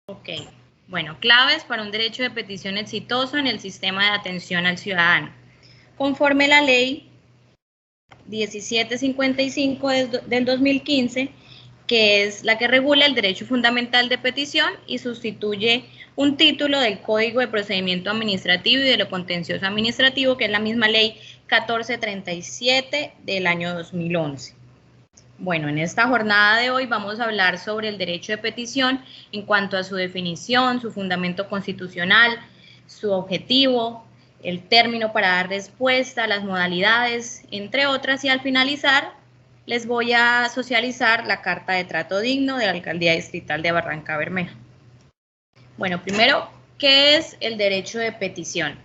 Ok, bueno, claves para un derecho de petición exitoso en el sistema de atención al ciudadano. Conforme la ley 1755 del 2015, que es la que regula el derecho fundamental de petición y sustituye un título del Código de Procedimiento Administrativo y de lo Contencioso Administrativo, que es la misma ley 1437 del año 2011. Bueno, en esta jornada de hoy vamos a hablar sobre el derecho de petición en cuanto a su definición, su fundamento constitucional, su objetivo, el término para dar respuesta, las modalidades, entre otras, y al finalizar les voy a socializar la Carta de Trato Digno de la Alcaldía Distrital de Barrancabermeja. Bueno, primero, ¿qué es el derecho de petición?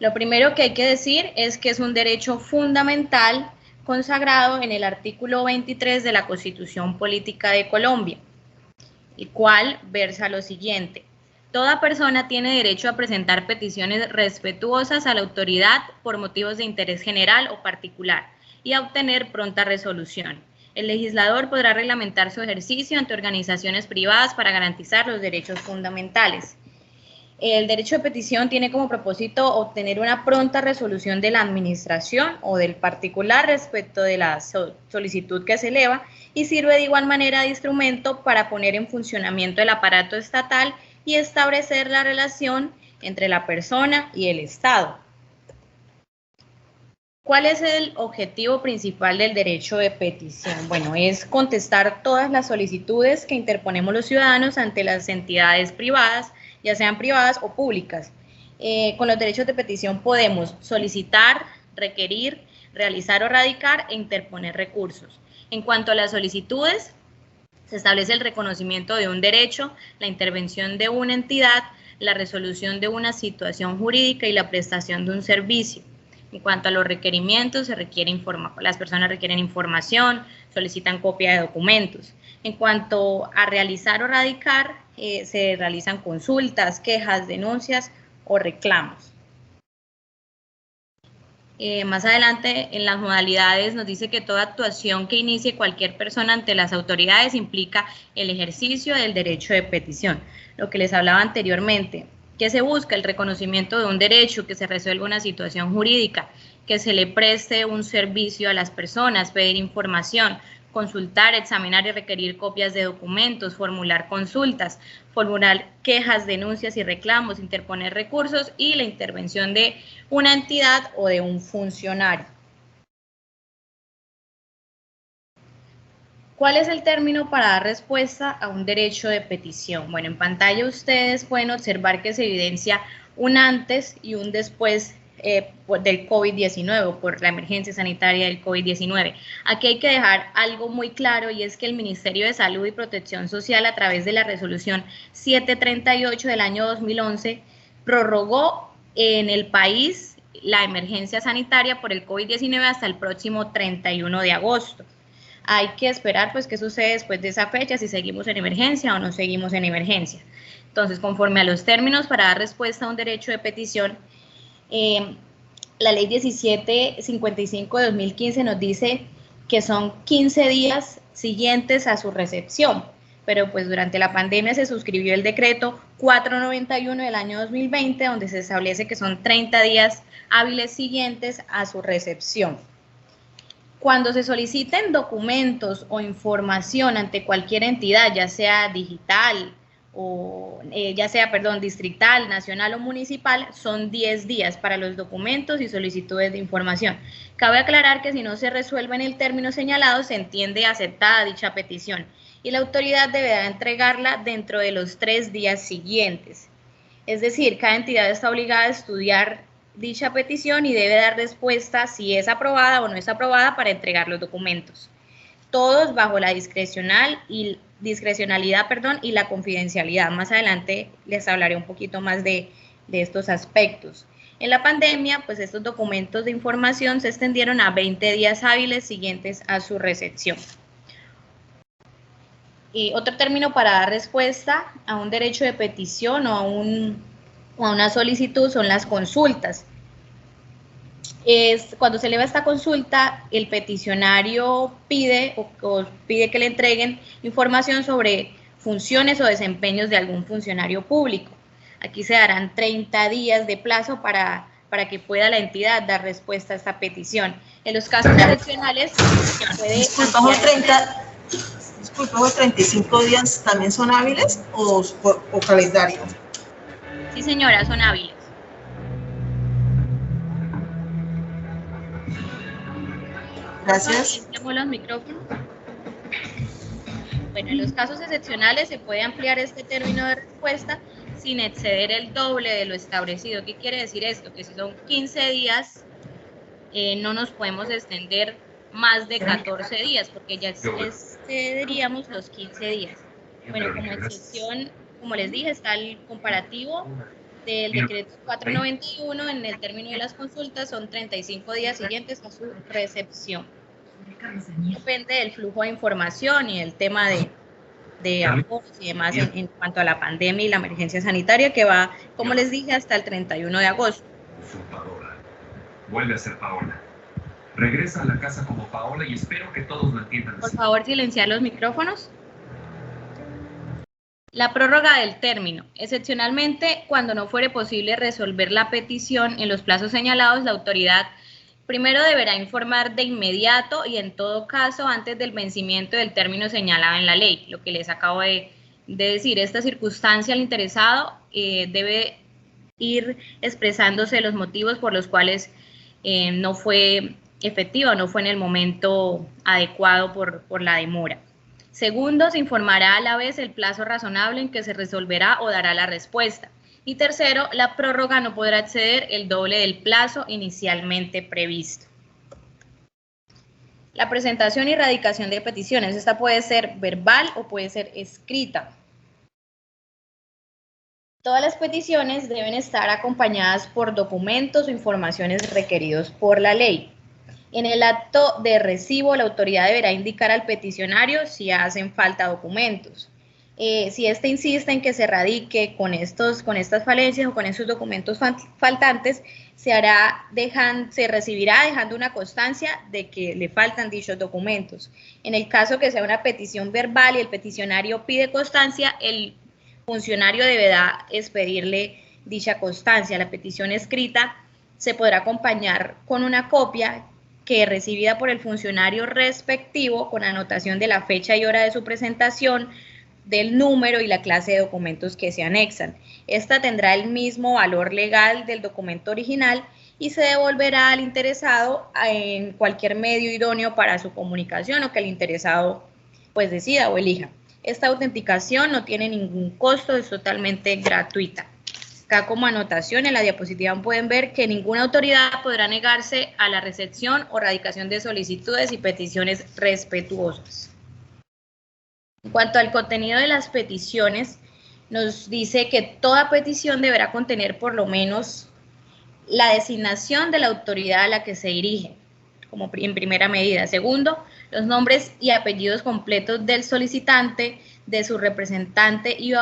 Lo primero que hay que decir es que es un derecho fundamental consagrado en el artículo 23 de la Constitución Política de Colombia, el cual versa lo siguiente: toda persona tiene derecho a presentar peticiones respetuosas a la autoridad por motivos de interés general o particular y a obtener pronta resolución. El legislador podrá reglamentar su ejercicio ante organizaciones privadas para garantizar los derechos fundamentales. El derecho de petición tiene como propósito obtener una pronta resolución de la administración o del particular respecto de la solicitud que se eleva y sirve de igual manera de instrumento para poner en funcionamiento el aparato estatal y establecer la relación entre la persona y el Estado. ¿Cuál es el objetivo principal del derecho de petición? Bueno, es contestar todas las solicitudes que interponemos los ciudadanos ante las entidades privadas, ya sean privadas o públicas. Con los derechos de petición podemos solicitar, requerir, realizar o radicar e interponer recursos. En cuanto a las solicitudes, se establece el reconocimiento de un derecho, la intervención de una entidad, la resolución de una situación jurídica y la prestación de un servicio. En cuanto a los requerimientos, las personas requieren información, solicitan copia de documentos. En cuanto a realizar o radicar, se realizan consultas, quejas, denuncias o reclamos. Más adelante, en las modalidades, nos dice que toda actuación que inicie cualquier persona ante las autoridades implica el ejercicio del derecho de petición. Lo que les hablaba anteriormente, que se busca el reconocimiento de un derecho, que se resuelva una situación jurídica, que se le preste un servicio a las personas, pedir información, consultar, examinar y requerir copias de documentos, formular consultas, formular quejas, denuncias y reclamos, interponer recursos y la intervención de una entidad o de un funcionario. ¿Cuál es el término para dar respuesta a un derecho de petición? Bueno, en pantalla ustedes pueden observar que se evidencia un antes y un después del COVID-19, por la emergencia sanitaria del COVID-19. Aquí hay que dejar algo muy claro, y es que el Ministerio de Salud y Protección Social, a través de la resolución 738 del año 2011, prorrogó en el país la emergencia sanitaria por el COVID-19 hasta el próximo 31 de agosto. Hay que esperar pues qué sucede después de esa fecha, si seguimos en emergencia o no seguimos en emergencia. Entonces, conforme a los términos para dar respuesta a un derecho de petición, la ley 1755 de 2015 nos dice que son 15 días siguientes a su recepción, pero pues durante la pandemia se suscribió el decreto 491 del año 2020, donde se establece que son 30 días hábiles siguientes a su recepción. Cuando se soliciten documentos o información ante cualquier entidad, ya sea digital o distrital, nacional o municipal, son 10 días para los documentos y solicitudes de información. Cabe aclarar que si no se resuelve en el término señalado, se entiende aceptada dicha petición y la autoridad deberá entregarla dentro de los 3 días siguientes. Es decir, cada entidad está obligada a estudiar dicha petición y debe dar respuesta si es aprobada o no es aprobada para entregar los documentos. Todos bajo la discrecionalidad y la confidencialidad. Más adelante les hablaré un poquito más de estos aspectos. En la pandemia, pues estos documentos de información se extendieron a 20 días hábiles siguientes a su recepción. Y otro término para dar respuesta a un derecho de petición o a una solicitud son las consultas. Cuando se eleva esta consulta, el peticionario pide que le entreguen información sobre funciones o desempeños de algún funcionario público. Aquí se darán 30 días de plazo para que pueda la entidad dar respuesta a esta petición. En los casos excepcionales se puede... Disculpa, ¿los 35 días también son hábiles o calendario? Sí, señora, son hábiles. Gracias. Los micrófonos. Bueno, en los casos excepcionales se puede ampliar este término de respuesta sin exceder el doble de lo establecido. ¿Qué quiere decir esto? Que si son 15 días, no nos podemos extender más de 14 días, porque ya excederíamos los 15 días. Bueno, como excepción, como les dije, está el comparativo del decreto 491, en el término de las consultas son 35 días siguientes a su recepción. Depende del flujo de información y el tema de apoyos y demás en cuanto a la pandemia y la emergencia sanitaria, que va, como les dije, hasta el 31 de agosto. Usurpadora. Vuelve a ser Paola. Regresa a la casa como Paola y espero que todos lo entiendan. Por favor, silenciar los micrófonos. La prórroga del término. Excepcionalmente, cuando no fuere posible resolver la petición en los plazos señalados, la autoridad primero deberá informar de inmediato y en todo caso antes del vencimiento del término señalado en la ley. Lo que les acabo de decir, esta circunstancia al interesado debe ir expresándose los motivos por los cuales no fue efectiva o no fue en el momento adecuado por la demora. Segundo, se informará a la vez el plazo razonable en que se resolverá o dará la respuesta. Y tercero, la prórroga no podrá exceder el doble del plazo inicialmente previsto. La presentación y radicación de peticiones. Esta puede ser verbal o puede ser escrita. Todas las peticiones deben estar acompañadas por documentos o informaciones requeridos por la ley. En el acto de recibo, la autoridad deberá indicar al peticionario si hacen falta documentos. Si éste insiste en que se radique con estas falencias o con esos documentos faltantes, se recibirá dejando una constancia de que le faltan dichos documentos. En el caso que sea una petición verbal y el peticionario pide constancia, el funcionario deberá expedirle dicha constancia. La petición escrita se podrá acompañar con una copia que recibida por el funcionario respectivo con anotación de la fecha y hora de su presentación, del número y la clase de documentos que se anexan. Esta tendrá el mismo valor legal del documento original y se devolverá al interesado en cualquier medio idóneo para su comunicación o que el interesado pues decida o elija. Esta autenticación no tiene ningún costo, es totalmente gratuita. Acá como anotación en la diapositiva pueden ver que ninguna autoridad podrá negarse a la recepción o radicación de solicitudes y peticiones respetuosas. En cuanto al contenido de las peticiones, nos dice que toda petición deberá contener por lo menos la designación de la autoridad a la que se dirige, como en primera medida. Segundo, los nombres y apellidos completos del solicitante, de su representante y o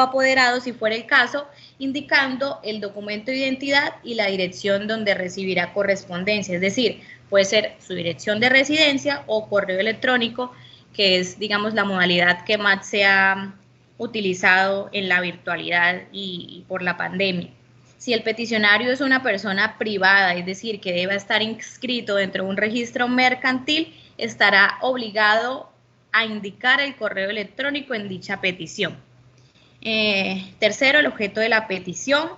apoderado, si fuera el caso, indicando el documento de identidad y la dirección donde recibirá correspondencia. Es decir, puede ser su dirección de residencia o correo electrónico, que es, digamos, la modalidad que más se ha utilizado en la virtualidad y por la pandemia. Si el peticionario es una persona privada, es decir, que deba estar inscrito dentro de un registro mercantil, estará obligado a indicar el correo electrónico en dicha petición. Tercero, el objeto de la petición.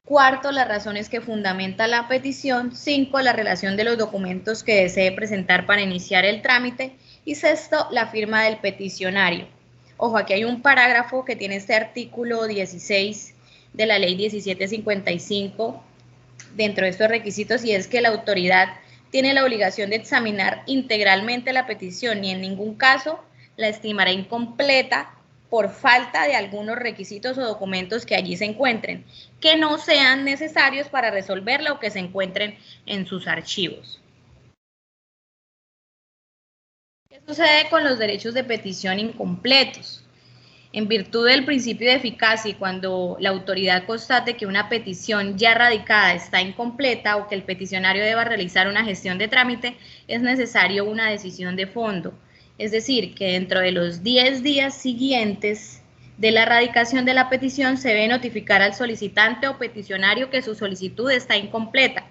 Cuarto, las razones que fundamentan la petición. 5, la relación de los documentos que desee presentar para iniciar el trámite. Y sexto, la firma del peticionario. Ojo, aquí hay un parágrafo que tiene este artículo 16 de la ley 1755 dentro de estos requisitos, y es que la autoridad tiene la obligación de examinar integralmente la petición y en ningún caso la estimará incompleta por falta de algunos requisitos o documentos que allí se encuentren, que no sean necesarios para resolverla o que se encuentren en sus archivos. ¿Qué sucede con los derechos de petición incompletos? En virtud del principio de eficacia y cuando la autoridad constate que una petición ya radicada está incompleta o que el peticionario deba realizar una gestión de trámite, es necesario una decisión de fondo. Es decir, que dentro de los 10 días siguientes de la radicación de la petición se debe notificar al solicitante o peticionario que su solicitud está incompleta,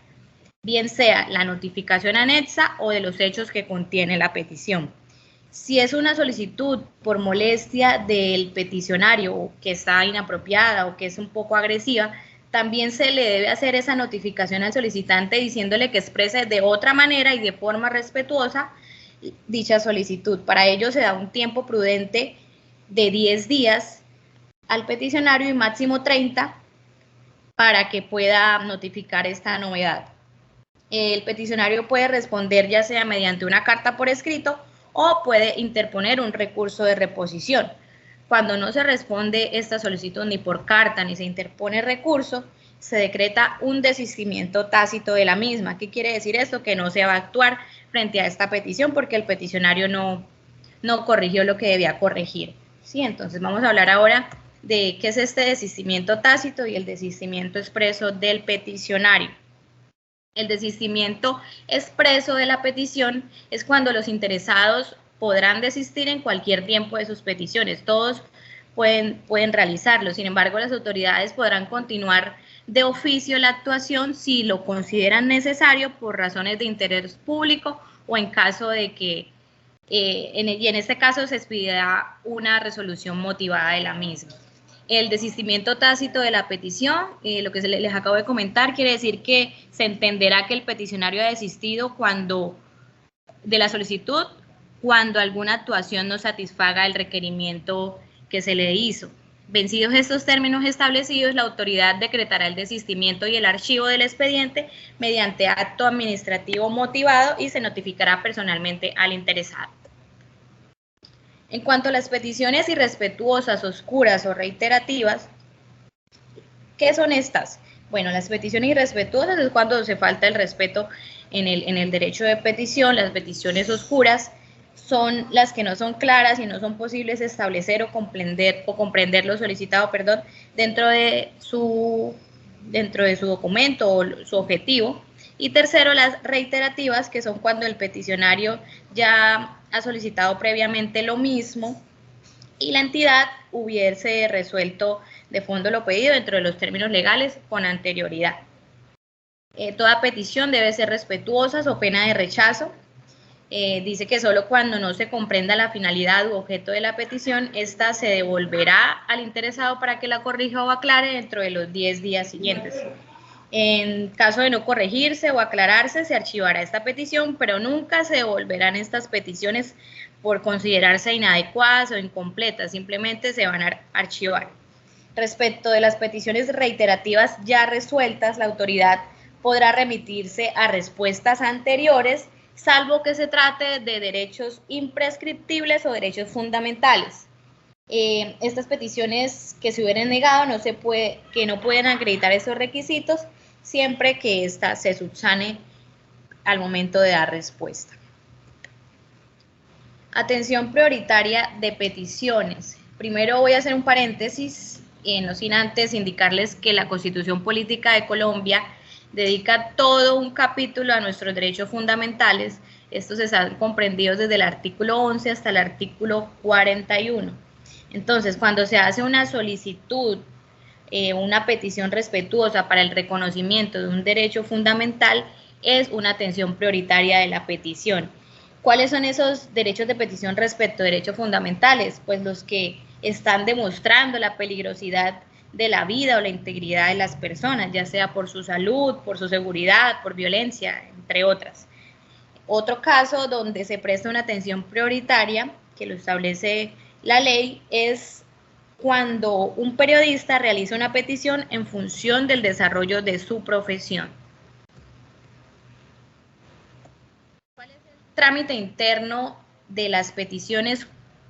bien sea la notificación anexa o de los hechos que contiene la petición. Si es una solicitud por molestia del peticionario que está inapropiada o que es un poco agresiva, también se le debe hacer esa notificación al solicitante diciéndole que exprese de otra manera y de forma respetuosa dicha solicitud. Para ello se da un tiempo prudente de 10 días al peticionario y máximo 30 para que pueda notificar esta novedad. El peticionario puede responder ya sea mediante una carta por escrito o puede interponer un recurso de reposición. Cuando no se responde esta solicitud ni por carta ni se interpone recurso, se decreta un desistimiento tácito de la misma. ¿Qué quiere decir esto? Que no se va a actuar frente a esta petición porque el peticionario no corrigió lo que debía corregir. ¿Sí? Entonces vamos a hablar ahora de qué es este desistimiento tácito y el desistimiento expreso del peticionario. El desistimiento expreso de la petición es cuando los interesados podrán desistir en cualquier tiempo de sus peticiones. Todos pueden realizarlo. Sin embargo, las autoridades podrán continuar de oficio la actuación si lo consideran necesario por razones de interés público o en caso de que, en este caso, se expedirá una resolución motivada de la misma. El desistimiento tácito de la petición, lo que les acabo de comentar, quiere decir que se entenderá que el peticionario ha desistido de la solicitud cuando alguna actuación no satisfaga el requerimiento que se le hizo. Vencidos estos términos establecidos, la autoridad decretará el desistimiento y el archivo del expediente mediante acto administrativo motivado y se notificará personalmente al interesado. En cuanto a las peticiones irrespetuosas, oscuras o reiterativas, ¿qué son estas? Bueno, las peticiones irrespetuosas es cuando se falta el respeto en el derecho de petición. Las peticiones oscuras son las que no son claras y no son posibles establecer o comprender lo solicitado, dentro de su documento o su objetivo. Y tercero, las reiterativas, que son cuando el peticionario ya ha solicitado previamente lo mismo y la entidad hubiese resuelto de fondo lo pedido dentro de los términos legales con anterioridad. Toda petición debe ser respetuosa o pena de rechazo. Dice que solo cuando no se comprenda la finalidad u objeto de la petición, esta se devolverá al interesado para que la corrija o aclare dentro de los 10 días siguientes. En caso de no corregirse o aclararse, se archivará esta petición, pero nunca se devolverán estas peticiones por considerarse inadecuadas o incompletas, simplemente se van a archivar. Respecto de las peticiones reiterativas ya resueltas, la autoridad podrá remitirse a respuestas anteriores, salvo que se trate de derechos imprescriptibles o derechos fundamentales. Estas peticiones que se hubieran negado que no pueden acreditar esos requisitos siempre que ésta se subsane al momento de dar respuesta. Atención prioritaria de peticiones. Primero voy a hacer un paréntesis, no sin antes indicarles que la Constitución Política de Colombia dedica todo un capítulo a nuestros derechos fundamentales. Estos están comprendidos desde el artículo 11 hasta el artículo 41. Entonces, cuando se hace una solicitud, una petición respetuosa para el reconocimiento de un derecho fundamental, es una atención prioritaria de la petición. ¿Cuáles son esos derechos de petición respecto a derechos fundamentales? Pues los que están demostrando la peligrosidad de la vida o la integridad de las personas, ya sea por su salud, por su seguridad, por violencia, entre otras. Otro caso donde se presta una atención prioritaria, que lo establece la ley, es cuando un periodista realiza una petición en función del desarrollo de su profesión. ¿Cuál es el trámite interno de las peticiones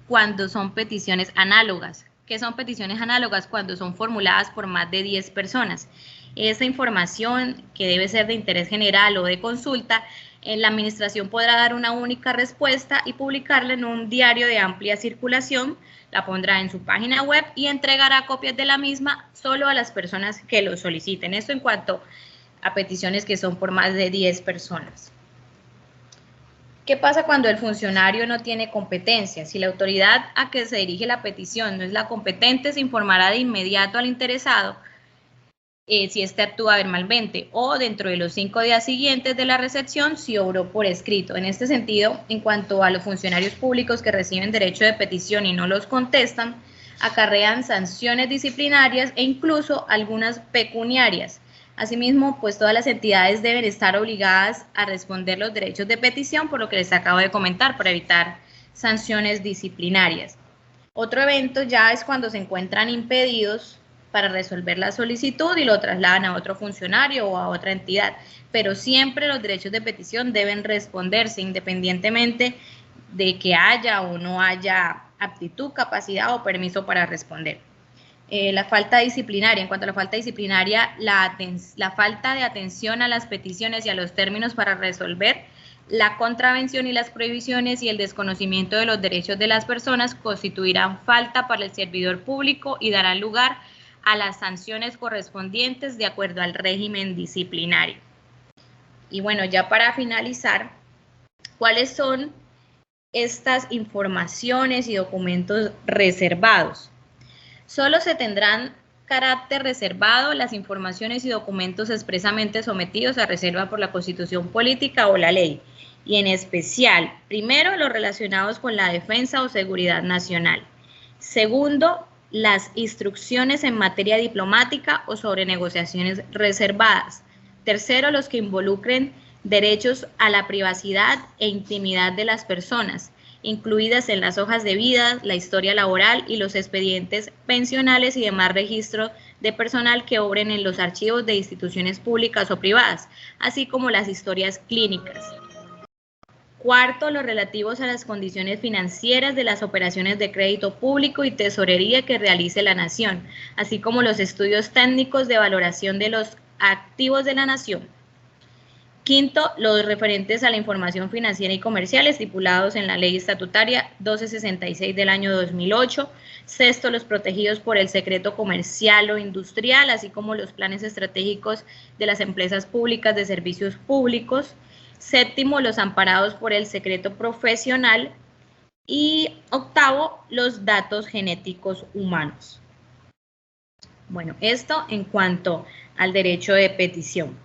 cuando son peticiones análogas? ¿Qué son peticiones análogas? Cuando son formuladas por más de 10 personas. Esta información, que debe ser de interés general o de consulta, la administración podrá dar una única respuesta y publicarla en un diario de amplia circulación, la pondrá en su página web y entregará copias de la misma solo a las personas que lo soliciten. Esto en cuanto a peticiones que son por más de 10 personas. ¿Qué pasa cuando el funcionario no tiene competencia? Si la autoridad a que se dirige la petición no es la competente, se informará de inmediato al interesado si éste actúa verbalmente o dentro de los 5 días siguientes de la recepción si obró por escrito. En este sentido, en cuanto a los funcionarios públicos que reciben derecho de petición y no los contestan, acarrean sanciones disciplinarias e incluso algunas pecuniarias. Asimismo, pues todas las entidades deben estar obligadas a responder los derechos de petición, por lo que les acabo de comentar, para evitar sanciones disciplinarias. Otro evento ya es cuando se encuentran impedidos para resolver la solicitud y lo trasladan a otro funcionario o a otra entidad, pero siempre los derechos de petición deben responderse independientemente de que haya o no haya aptitud, capacidad o permiso para responder. La falta disciplinaria, en cuanto a la falta disciplinaria, la falta de atención a las peticiones y a los términos para resolver, la contravención y las prohibiciones y el desconocimiento de los derechos de las personas constituirán falta para el servidor público y darán lugar a las sanciones correspondientes de acuerdo al régimen disciplinario. Y bueno, ya para finalizar, ¿cuáles son estas informaciones y documentos reservados? Solo se tendrán carácter reservado las informaciones y documentos expresamente sometidos a reserva por la Constitución Política o la ley, y en especial, primero, los relacionados con la defensa o seguridad nacional. Segundo, las instrucciones en materia diplomática o sobre negociaciones reservadas. Tercero, los que involucren derechos a la privacidad e intimidad de las personas, incluidas en las hojas de vida, la historia laboral y los expedientes pensionales y demás registros de personal que obren en los archivos de instituciones públicas o privadas, así como las historias clínicas. Cuarto, los relativos a las condiciones financieras de las operaciones de crédito público y tesorería que realice la Nación, así como los estudios técnicos de valoración de los activos de la Nación. Quinto, los referentes a la información financiera y comercial estipulados en la Ley Estatutaria 1266 del año 2008. Sexto, los protegidos por el secreto comercial o industrial, así como los planes estratégicos de las empresas públicas de servicios públicos. Séptimo, los amparados por el secreto profesional. Y octavo, los datos genéticos humanos. Bueno, esto en cuanto al derecho de petición.